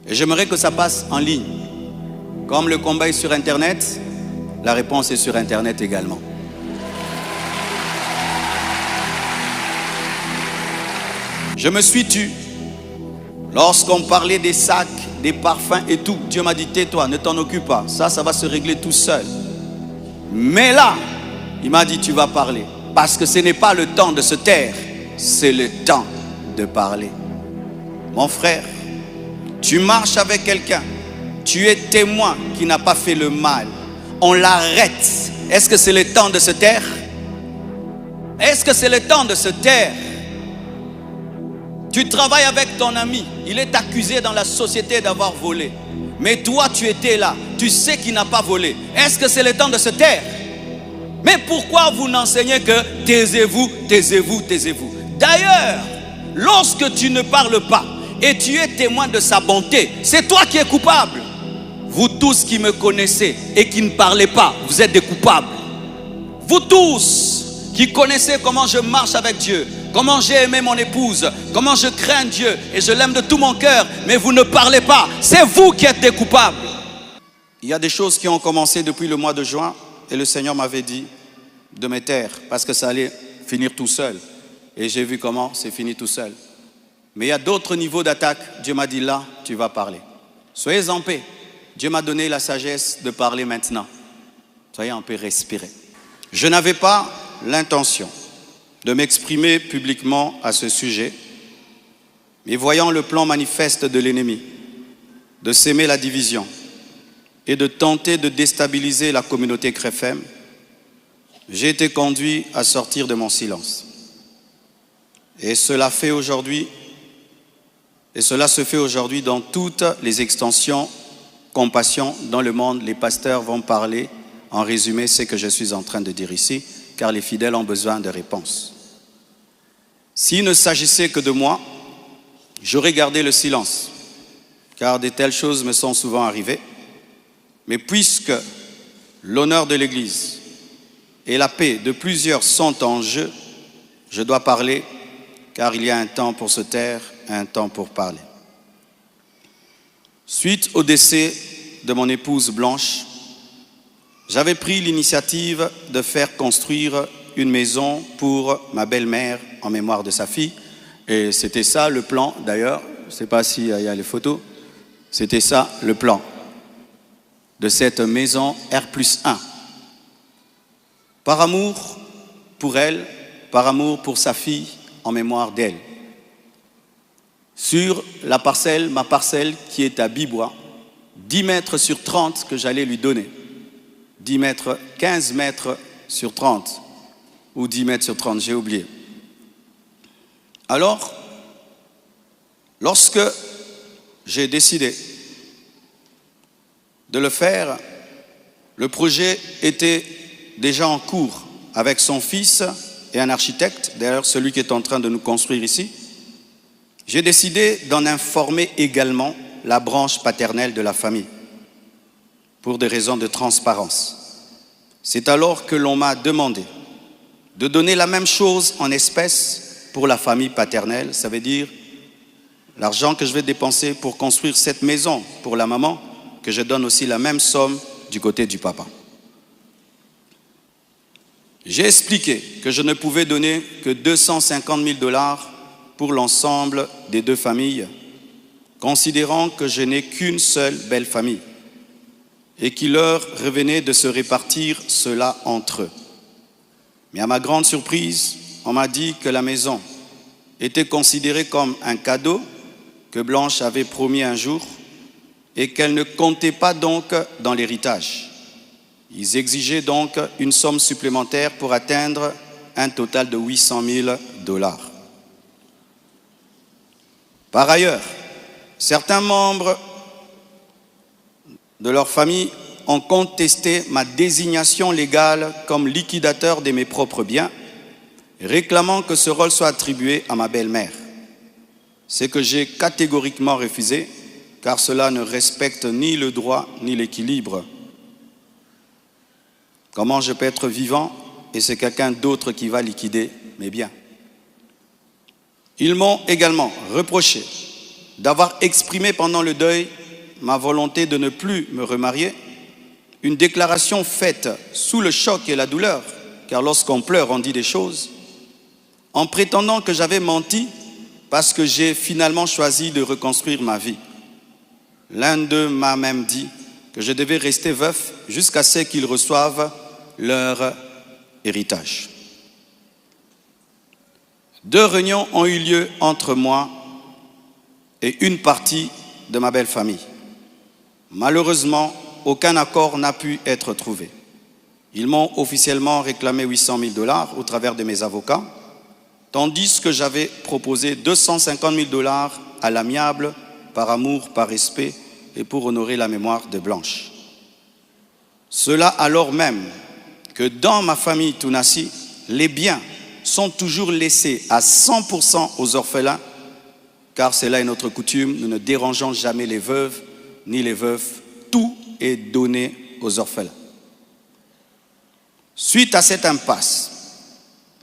Et j'aimerais que ça passe en ligne. Comme le combat est sur Internet, la réponse est sur Internet également. Je me suis tu. Lorsqu'on parlait des sacs, des parfums et tout, Dieu m'a dit, tais-toi, ne t'en occupe pas. Ça va se régler tout seul. Mais là, il m'a dit, tu vas parler. Parce que ce n'est pas le temps de se taire, c'est le temps de parler. Mon frère, tu marches avec quelqu'un, tu es témoin qui n'a pas fait le mal. On l'arrête. Est-ce que c'est le temps de se taire? Est-ce que c'est le temps de se taire? Tu travailles avec ton ami, il est accusé dans la société d'avoir volé. Mais toi, tu étais là, tu sais qu'il n'a pas volé. Est-ce que c'est le temps de se taire? Mais pourquoi vous n'enseignez que taisez-vous, taisez-vous, taisez-vous? D'ailleurs, lorsque tu ne parles pas et tu es témoin de sa bonté, c'est toi qui es coupable. Vous tous qui me connaissez et qui ne parlez pas, vous êtes des coupables. Vous tous qui connaissez comment je marche avec Dieu, comment j'ai aimé mon épouse, comment je crains Dieu et je l'aime de tout mon cœur, mais vous ne parlez pas, c'est vous qui êtes des coupables. Il y a des choses qui ont commencé depuis le mois de juin et le Seigneur m'avait dit de me taire parce que ça allait finir tout seul. Et j'ai vu comment c'est fini tout seul. Mais il y a d'autres niveaux d'attaque. Dieu m'a dit là, tu vas parler. Soyez en paix. Dieu m'a donné la sagesse de parler maintenant. Soyez en paix, respirez. Je n'avais pas l'intention de m'exprimer publiquement à ce sujet, mais voyant le plan manifeste de l'ennemi, de s'aimer la division et de tenter de déstabiliser la communauté CREFEM, j'ai été conduit à sortir de mon silence. Et cela se fait aujourd'hui dans toutes les extensions compassion dans le monde. Les pasteurs vont parler en résumé ce que je suis en train de dire ici, car les fidèles ont besoin de réponses. S'il ne s'agissait que de moi, j'aurais gardé le silence, car de telles choses me sont souvent arrivées. Mais puisque l'honneur de l'Église et la paix de plusieurs sont en jeu, je dois parler, car il y a un temps pour se taire, un temps pour parler. Suite au décès de mon épouse Blanche, j'avais pris l'initiative de faire construire une maison pour ma belle-mère en mémoire de sa fille. Et c'était ça le plan, d'ailleurs, je ne sais pas s'il y a les photos, c'était ça le plan de cette maison R+1. Par amour pour elle, par amour pour sa fille, en mémoire d'elle. Sur la parcelle, ma parcelle qui est à Bibois, 10 mètres sur 30 que j'allais lui donner. 10 mètres, 15 mètres sur 30, ou 10 mètres sur 30, j'ai oublié. Alors, lorsque j'ai décidé de le faire, le projet était déjà en cours avec son fils et un architecte, d'ailleurs celui qui est en train de nous construire ici. J'ai décidé d'en informer également la branche paternelle de la famille, pour des raisons de transparence. C'est alors que l'on m'a demandé de donner la même chose en espèces pour la famille paternelle, ça veut dire l'argent que je vais dépenser pour construire cette maison pour la maman, que je donne aussi la même somme du côté du papa. J'ai expliqué que je ne pouvais donner que 250 000 $ pour l'ensemble des deux familles, considérant que je n'ai qu'une seule belle famille et qu'il leur revenait de se répartir cela entre eux. Mais à ma grande surprise, on m'a dit que la maison était considérée comme un cadeau que Blanche avait promis un jour et qu'elle ne comptait pas donc dans l'héritage. Ils exigeaient donc une somme supplémentaire pour atteindre un total de 800 000 $. Par ailleurs, certains membres de leur famille ont contesté ma désignation légale comme liquidateur de mes propres biens, réclamant que ce rôle soit attribué à ma belle-mère. Ce que j'ai catégoriquement refusé, car cela ne respecte ni le droit ni l'équilibre. Comment je peux être vivant et c'est quelqu'un d'autre qui va liquider mes biens? Ils m'ont également reproché d'avoir exprimé pendant le deuil ma volonté de ne plus me remarier, une déclaration faite sous le choc et la douleur, car lorsqu'on pleure, on dit des choses, en prétendant que j'avais menti parce que j'ai finalement choisi de reconstruire ma vie. L'un d'eux m'a même dit que je devais rester veuf jusqu'à ce qu'ils reçoivent leur héritage. 2 réunions ont eu lieu entre moi et une partie de ma belle famille. Malheureusement, aucun accord n'a pu être trouvé. Ils m'ont officiellement réclamé 800 000 $ au travers de mes avocats, tandis que j'avais proposé 250 000 $ à l'amiable, par amour, par respect et pour honorer la mémoire de Blanche. Cela alors même que dans ma famille Tounassi, les biens sont toujours laissés à 100% aux orphelins, car cela est notre coutume, nous ne dérangeons jamais les veuves ni les veufs, tout est donné aux orphelins. Suite à cette impasse,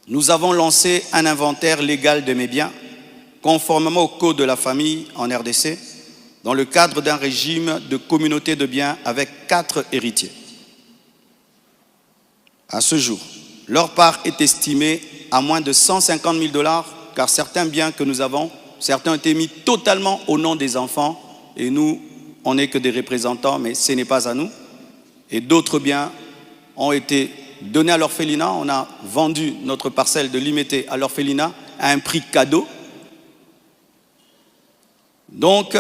nous avons lancé un inventaire légal de mes biens, conformément au code de la famille en RDC, dans le cadre d'un régime de communauté de biens avec 4 héritiers. À ce jour, leur part est estimée à moins de 150 000 $, car certains biens que nous avons, certains ont été mis totalement au nom des enfants, et nous, on n'est que des représentants, mais ce n'est pas à nous. Et d'autres biens ont été donnés à l'orphelinat. On a vendu notre parcelle de Limété à l'orphelinat à un prix cadeau. Donc,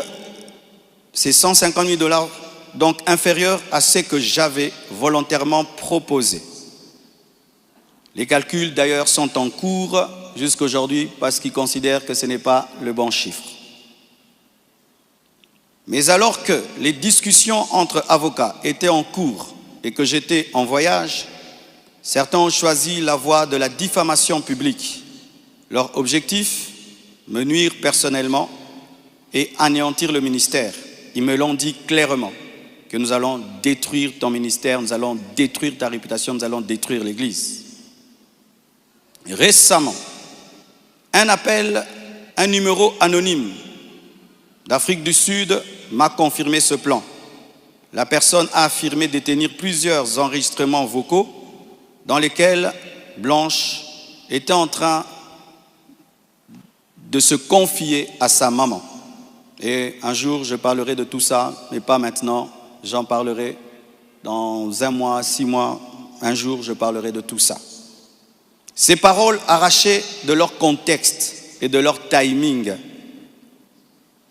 c'est 150 000 $, donc inférieur à ce que j'avais volontairement proposé. Les calculs d'ailleurs sont en cours jusqu'à aujourd'hui parce qu'ils considèrent que ce n'est pas le bon chiffre. Mais alors que les discussions entre avocats étaient en cours et que j'étais en voyage, certains ont choisi la voie de la diffamation publique. Leur objectif, me nuire personnellement et anéantir le ministère. Ils me l'ont dit clairement, que nous allons détruire ton ministère, nous allons détruire ta réputation, nous allons détruire l'Église. Récemment, un numéro anonyme d'Afrique du Sud m'a confirmé ce plan. La personne a affirmé détenir plusieurs enregistrements vocaux dans lesquels Blanche était en train de se confier à sa maman. Et un jour, je parlerai de tout ça, mais pas maintenant. J'en parlerai dans 1 mois, 6 mois. Un jour, je parlerai de tout ça. Ces paroles arrachées de leur contexte et de leur timing,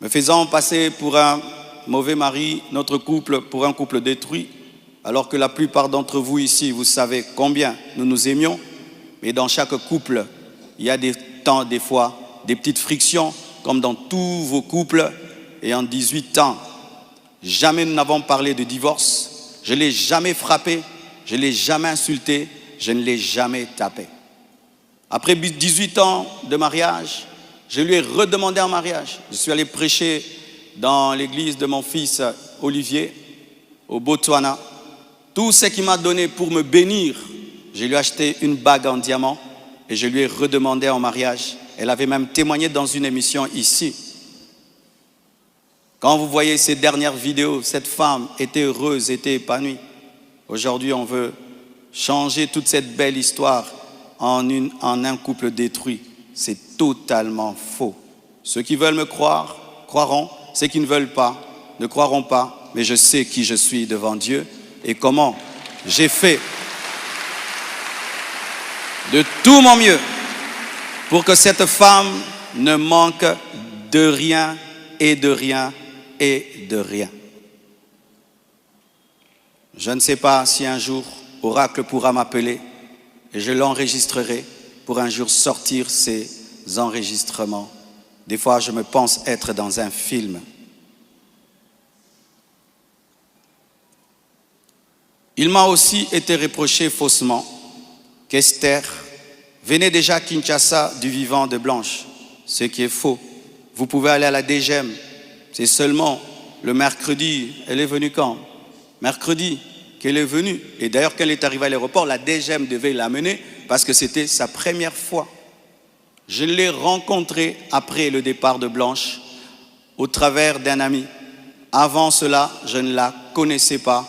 me faisant passer pour un mauvais mari, notre couple pour un couple détruit, alors que la plupart d'entre vous ici, vous savez combien nous nous aimions, mais dans chaque couple, il y a des temps, des fois, des petites frictions, comme dans tous vos couples, et en 18 ans, jamais nous n'avons parlé de divorce, je ne l'ai jamais frappé, je ne l'ai jamais insulté, je ne l'ai jamais tapé. Après 18 ans de mariage, je lui ai redemandé en mariage. Je suis allé prêcher dans l'église de mon fils Olivier, au Botswana. Tout ce qu'il m'a donné pour me bénir, je lui ai acheté une bague en diamant et je lui ai redemandé en mariage. Elle avait même témoigné dans une émission ici. Quand vous voyez ces dernières vidéos, cette femme était heureuse, était épanouie. Aujourd'hui, on veut changer toute cette belle histoire en un couple détruit. C'est totalement faux. Ceux qui veulent me croire, croiront. Ceux qui ne veulent pas, ne croiront pas. Mais je sais qui je suis devant Dieu et comment j'ai fait de tout mon mieux pour que cette femme ne manque de rien et de rien et de rien. Je ne sais pas si un jour Oracle pourra m'appeler et je l'enregistrerai pour un jour sortir ces enregistrements. Des fois, je me pense être dans un film. Il m'a aussi été reproché faussement qu'Esther venait déjà à Kinshasa du vivant de Blanche, ce qui est faux. Vous pouvez aller à la DGM, c'est seulement le mercredi. Elle est venue quand? Mercredi qu'elle est venue. Et d'ailleurs, quand elle est arrivée à l'aéroport, la DGM devait l'amener parce que c'était sa première fois. Je l'ai rencontrée après le départ de Blanche au travers d'un ami. Avant cela, je ne la connaissais pas,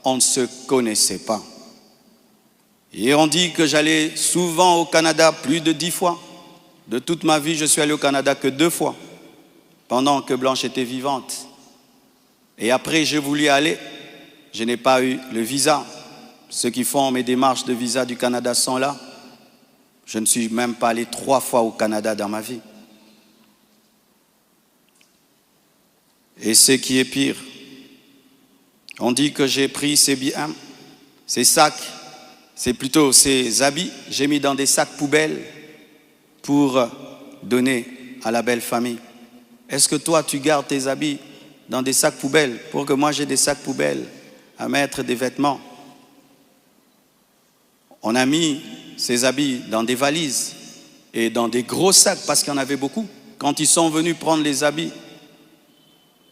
on ne se connaissait pas. Et on dit que j'allais souvent au Canada plus de 10 fois. De toute ma vie, je suis allé au Canada que 2 fois, pendant que Blanche était vivante. Et après, j'ai voulu aller, je n'ai pas eu le visa. Ceux qui font mes démarches de visa du Canada sont là. Je ne suis même pas allé 3 fois au Canada dans ma vie. Et ce qui est pire, on dit que j'ai pris ces biens, ces sacs, c'est plutôt ces habits, j'ai mis dans des sacs poubelles pour donner à la belle famille. Est-ce que toi, tu gardes tes habits dans des sacs poubelles pour que moi j'ai des sacs poubelles à mettre des vêtements? On a mis ces habits dans des valises et dans des gros sacs parce qu'il y en avait beaucoup. Quand ils sont venus prendre les habits,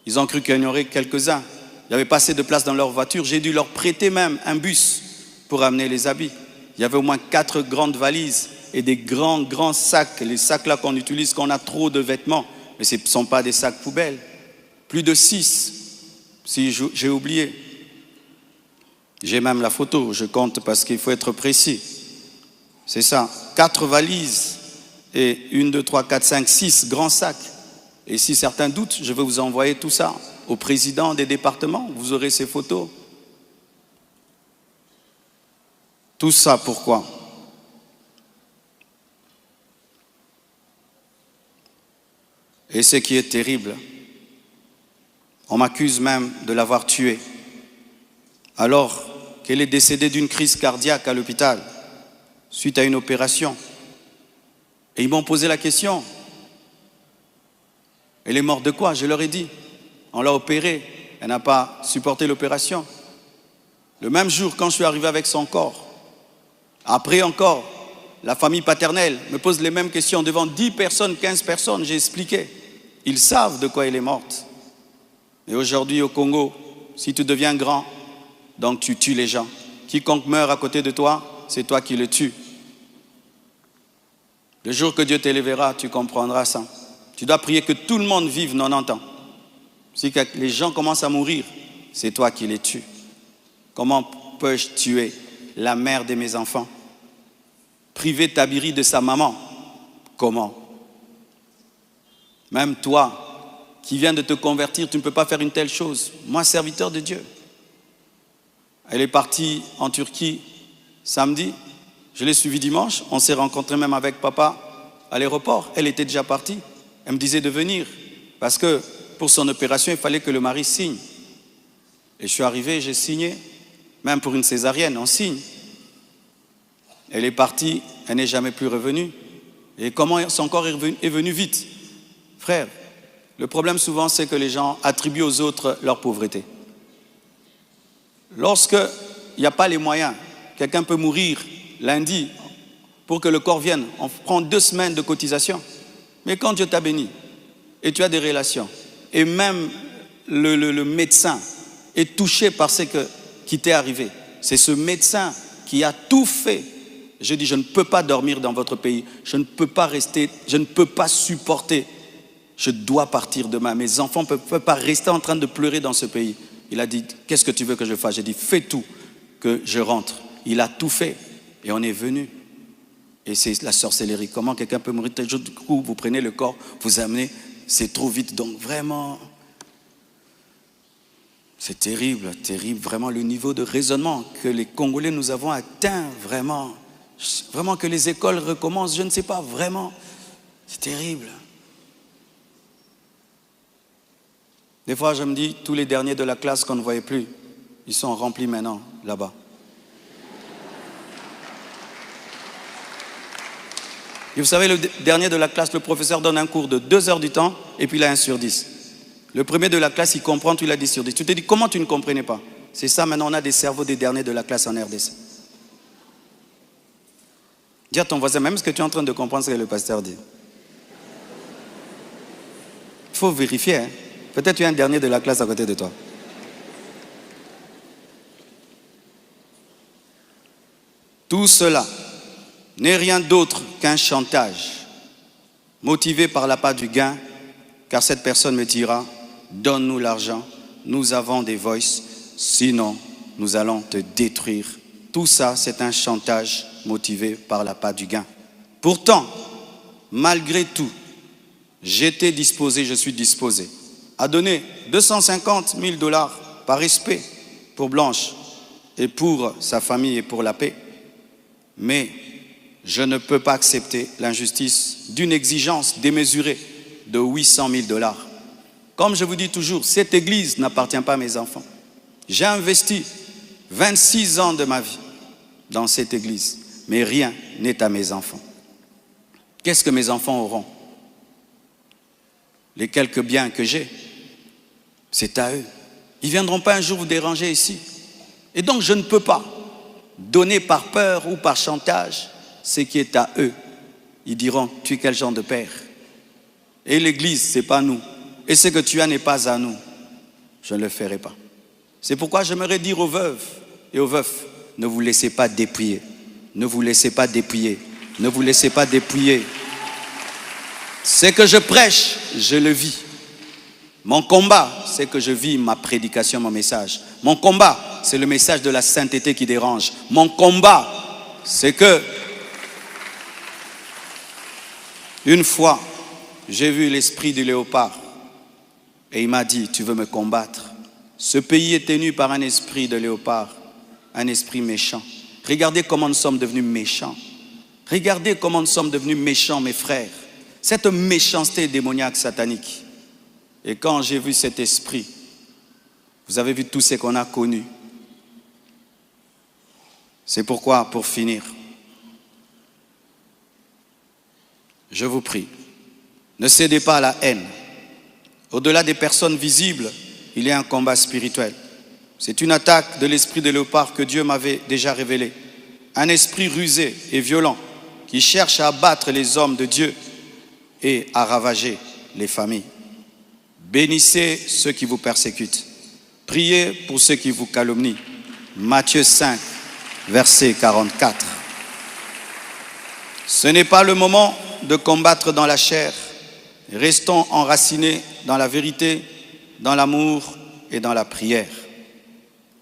ils ont cru qu'il y en aurait quelques-uns. Il n'y avait pas assez de place dans leur voiture. J'ai dû leur prêter même un bus pour amener les habits. Il y avait au moins 4 grandes valises et des grands sacs. Les sacs là qu'on utilise quand on a trop de vêtements. Mais ce ne sont pas des sacs poubelles. Plus de 6, si j'ai oublié. J'ai même la photo, je compte parce qu'il faut être précis. C'est ça, 4 valises et 1, 2, 3, 4, 5, 6 grands sacs. Et si certains doutent, je vais vous envoyer tout ça au président des départements. Vous aurez ces photos. Tout ça, pourquoi? Et ce qui est terrible, on m'accuse même de l'avoir tué, alors qu'elle est décédée d'une crise cardiaque à l'hôpital, suite à une opération. Et ils m'ont posé la question, elle est morte de quoi? Je leur ai dit, on l'a opérée, elle n'a pas supporté l'opération. Le même jour, quand je suis arrivé avec son corps, après encore, la famille paternelle me pose les mêmes questions devant 10 personnes, 15 personnes, j'ai expliqué. Ils savent de quoi elle est morte. Et aujourd'hui au Congo, si tu deviens grand, donc tu tues les gens. Quiconque meurt à côté de toi, c'est toi qui le tues. Le jour que Dieu t'élèvera, tu comprendras ça. Tu dois prier que tout le monde vive 90 ans. Si les gens commencent à mourir, c'est toi qui les tues. Comment peux-je tuer la mère de mes enfants? Priver Tabiri de sa maman? Comment? Même toi, qui viens de te convertir, tu ne peux pas faire une telle chose. Moi, serviteur de Dieu. Elle est partie en Turquie samedi. Je l'ai suivie dimanche. On s'est rencontrés même avec papa à l'aéroport. Elle était déjà partie. Elle me disait de venir parce que pour son opération, il fallait que le mari signe. Et je suis arrivé, j'ai signé. Même pour une césarienne, on signe. Elle est partie, elle n'est jamais plus revenue. Et comment son corps est venu vite? Frère, le problème souvent, c'est que les gens attribuent aux autres leur pauvreté. Lorsqu'il n'y a pas les moyens, quelqu'un peut mourir lundi pour que le corps vienne. On prend 2 semaines de cotisation. Mais quand Dieu t'a béni et tu as des relations, et même le médecin est touché par ce qui t'est arrivé, c'est ce médecin qui a tout fait. Je dis, je ne peux pas dormir dans votre pays, je ne peux pas rester, je ne peux pas supporter, je dois partir demain. Mes enfants ne peuvent pas rester en train de pleurer dans ce pays. Il a dit, qu'est-ce que tu veux que je fasse? J'ai dit, fais tout que je rentre. Il a tout fait et on est venu. Et c'est la sorcellerie. Comment quelqu'un peut mourir tel jour? Du coup, vous prenez le corps, vous amenez, c'est trop vite. Donc vraiment, c'est terrible, terrible. Vraiment le niveau de raisonnement que les Congolais nous avons atteint, vraiment. Vraiment que les écoles recommencent, je ne sais pas, vraiment. C'est terrible. Des fois, je me dis, tous les derniers de la classe qu'on ne voyait plus, ils sont remplis maintenant, là-bas. Et vous savez, le dernier de la classe, le professeur donne un cours de 2 heures du temps, et puis il a 1 sur 10. Le premier de la classe, il comprend, tu l'as 10 sur 10. Tu te dis, comment tu ne comprenais pas? C'est ça, maintenant, on a des cerveaux des derniers de la classe en RDC. Dis à ton voisin, même ce que tu es en train de comprendre, ce que le pasteur dit. Il faut vérifier, hein. Peut-être tu es un dernier de la classe à côté de toi. Tout cela n'est rien d'autre qu'un chantage, motivé par l'appât du gain car cette personne me dira, donne-nous l'argent, nous avons des voices, sinon nous allons te détruire. Tout ça, c'est un chantage motivé par l'appât du gain. Pourtant, malgré tout, j'étais disposé, je suis disposé à donner 250 000 $ par respect pour Blanche et pour sa famille et pour la paix. Mais je ne peux pas accepter l'injustice d'une exigence démesurée de 800 000 $. Comme je vous dis toujours, cette église n'appartient pas à mes enfants. J'ai investi 26 ans de ma vie dans cette église, mais rien n'est à mes enfants. Qu'est-ce que mes enfants auront? Les quelques biens que j'ai, c'est à eux. Ils ne viendront pas un jour vous déranger ici. Et donc je ne peux pas donner par peur ou par chantage ce qui est à eux. Ils diront, tu es quel genre de père? Et l'église, ce n'est pas nous. Et ce que tu as n'est pas à nous. Je ne le ferai pas. C'est pourquoi j'aimerais dire aux veuves et aux veufs, ne vous laissez pas dépouiller. Ne vous laissez pas dépouiller. Ne vous laissez pas dépouiller. Ce que je prêche, je le vis. Mon combat, c'est que je vis ma prédication, mon message. Mon combat, c'est le message de la sainteté qui dérange. Mon combat, c'est que une fois, j'ai vu l'esprit du léopard et il m'a dit, tu veux me combattre? Ce pays est tenu par un esprit de léopard, un esprit méchant. Regardez comment nous sommes devenus méchants. Regardez comment nous sommes devenus méchants, mes frères. Cette méchanceté démoniaque satanique. Et quand j'ai vu cet esprit, vous avez vu tout ce qu'on a connu. C'est pourquoi, pour finir, je vous prie, ne cédez pas à la haine. Au-delà des personnes visibles, il y a un combat spirituel. C'est une attaque de l'esprit de léopard que Dieu m'avait déjà révélé. Un esprit rusé et violent qui cherche à abattre les hommes de Dieu et à ravager les familles. Bénissez ceux qui vous persécutent. Priez pour ceux qui vous calomnient. Matthieu 5, verset 44. Ce n'est pas le moment de combattre dans la chair. Restons enracinés dans la vérité, dans l'amour et dans la prière.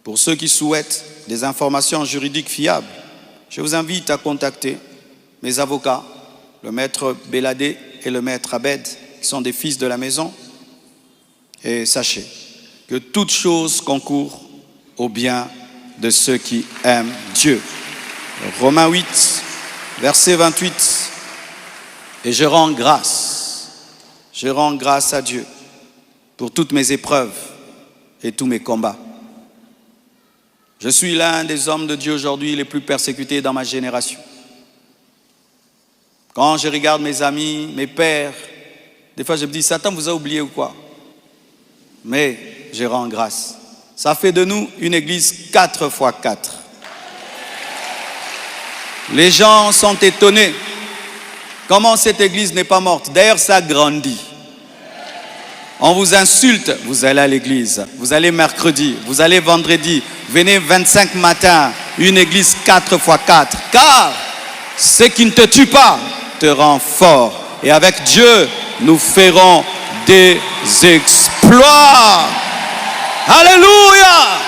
Pour ceux qui souhaitent des informations juridiques fiables, je vous invite à contacter mes avocats, le maître Béladé et le maître Abed, qui sont des fils de la maison. Et sachez que toute chose concourt au bien de ceux qui aiment Dieu. Romains 8, verset 28. Et je rends grâce à Dieu pour toutes mes épreuves et tous mes combats. Je suis l'un des hommes de Dieu aujourd'hui les plus persécutés dans ma génération. Quand je regarde mes amis, mes pères, des fois je me dis, Satan vous a oublié ou quoi? Mais je rends grâce. Ça fait de nous une église 4x4. Les gens sont étonnés. Comment cette église n'est pas morte? D'ailleurs, ça grandit. On vous insulte, vous allez à l'église. Vous allez mercredi, vous allez vendredi. Venez 25 matins, une église 4x4. Car ce qui ne te tue pas te rend fort. Et avec Dieu, nous ferons des exploits. Alléluia!